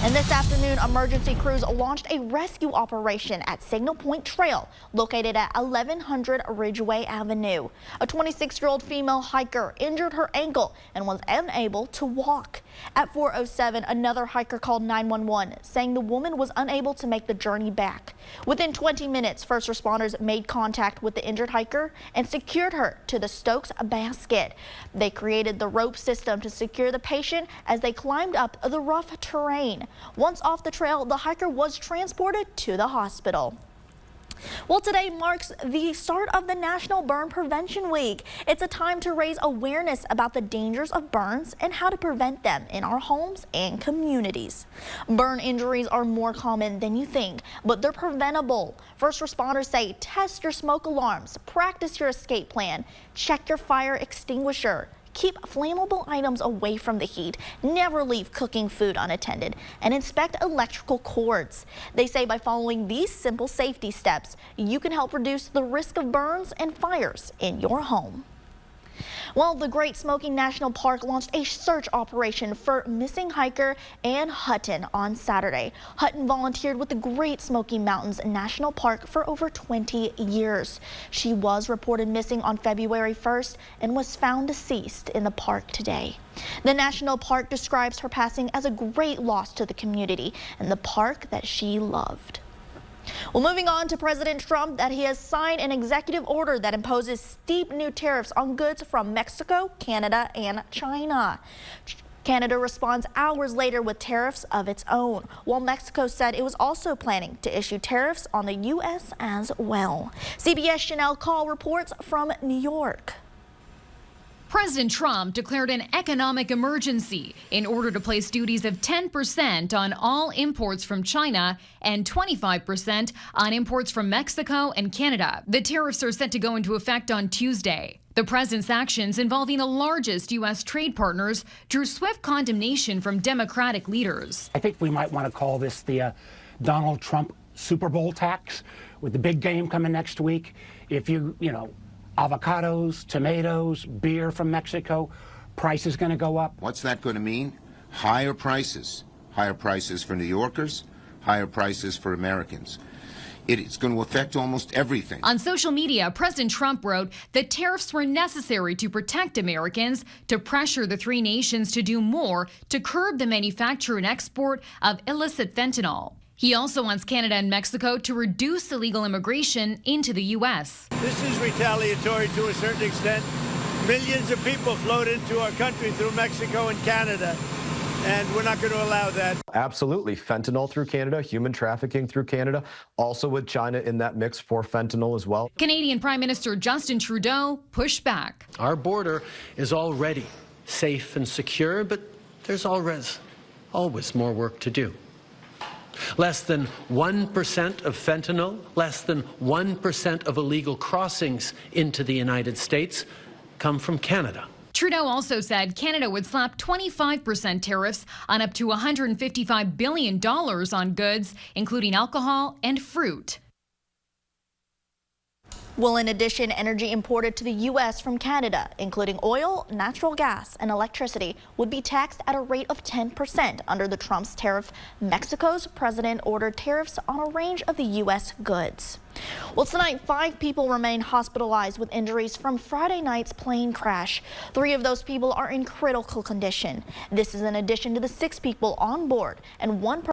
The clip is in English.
And this afternoon, emergency crews launched a rescue operation at Signal Point Trail, located at 1100 Ridgeway Avenue. A 26-year-old female hiker injured her ankle and was unable to walk. At 4:07, another hiker called 911, saying the woman was unable to make the journey back. Within 20 minutes, first responders made contact with the injured hiker and secured her to the Stokes basket. They created the rope system to secure the patient as they climbed up the rough terrain. Once off the trail, the hiker was transported to the hospital. Well, today marks the start of the National Burn Prevention Week. It's a time to raise awareness about the dangers of burns and how to prevent them in our homes and communities. Burn injuries are more common than you think, but they're preventable. First responders say test your smoke alarms, practice your escape plan, check your fire extinguisher. Keep flammable items away from the heat, never leave cooking food unattended, and inspect electrical cords. They say by following these simple safety steps, you can help reduce the risk of burns and fires in your home. Well, the Great Smoky National Park launched a search operation for missing hiker Ann Hutton on Saturday. Hutton volunteered with the Great Smoky Mountains National Park for over 20 years. She was reported missing on February 1st and was found deceased in the park today. The national park describes her passing as a great loss to the community and the park that she loved. Well, moving on to President Trump, that he has signed an executive order that imposes steep new tariffs on goods from Mexico, Canada, and China. Canada responds hours later with tariffs of its own, while Mexico said it was also planning to issue tariffs on the U.S. as well. CBS Chanel Call reports from New York. President Trump declared an economic emergency in order to place duties of 10% on all imports from China and 25% on imports from Mexico and Canada. The tariffs are set to go into effect on Tuesday. The president's actions involving the largest U.S. trade partners drew swift condemnation from Democratic leaders. I think we might want to call this the Donald Trump Super Bowl tax, with the big game coming next week. If you know, avocados, tomatoes, beer from Mexico, price is going to go up. What's that going to mean? Higher prices for New Yorkers, higher prices for Americans. It's going to affect almost everything. On social media, President Trump wrote that tariffs were necessary to protect Americans, to pressure the three nations to do more to curb the manufacture and export of illicit fentanyl. He also wants Canada and Mexico to reduce illegal immigration into the U.S. This is retaliatory to a certain extent. Millions of people flowed into our country through Mexico and Canada, and we're not going to allow that. Absolutely. Fentanyl through Canada, human trafficking through Canada, also with China in that mix for fentanyl as well. Canadian Prime Minister Justin Trudeau pushed back. Our border is already safe and secure, but there's always more work to do. Less than 1% of fentanyl, less than 1% of illegal crossings into the United States come from Canada. Trudeau also said Canada would slap 25% tariffs on up to $155 billion on goods, including alcohol and fruit. Well, in addition, energy imported to the U.S. from Canada, including oil, natural gas, and electricity, would be taxed at a rate of 10% under the Trump's tariff. Mexico's president ordered tariffs on a range of the U.S. goods. Well, tonight, 5 people remain hospitalized with injuries from Friday night's plane crash. 3 of those people are in critical condition. This is in addition to the 6 people on board and 1 person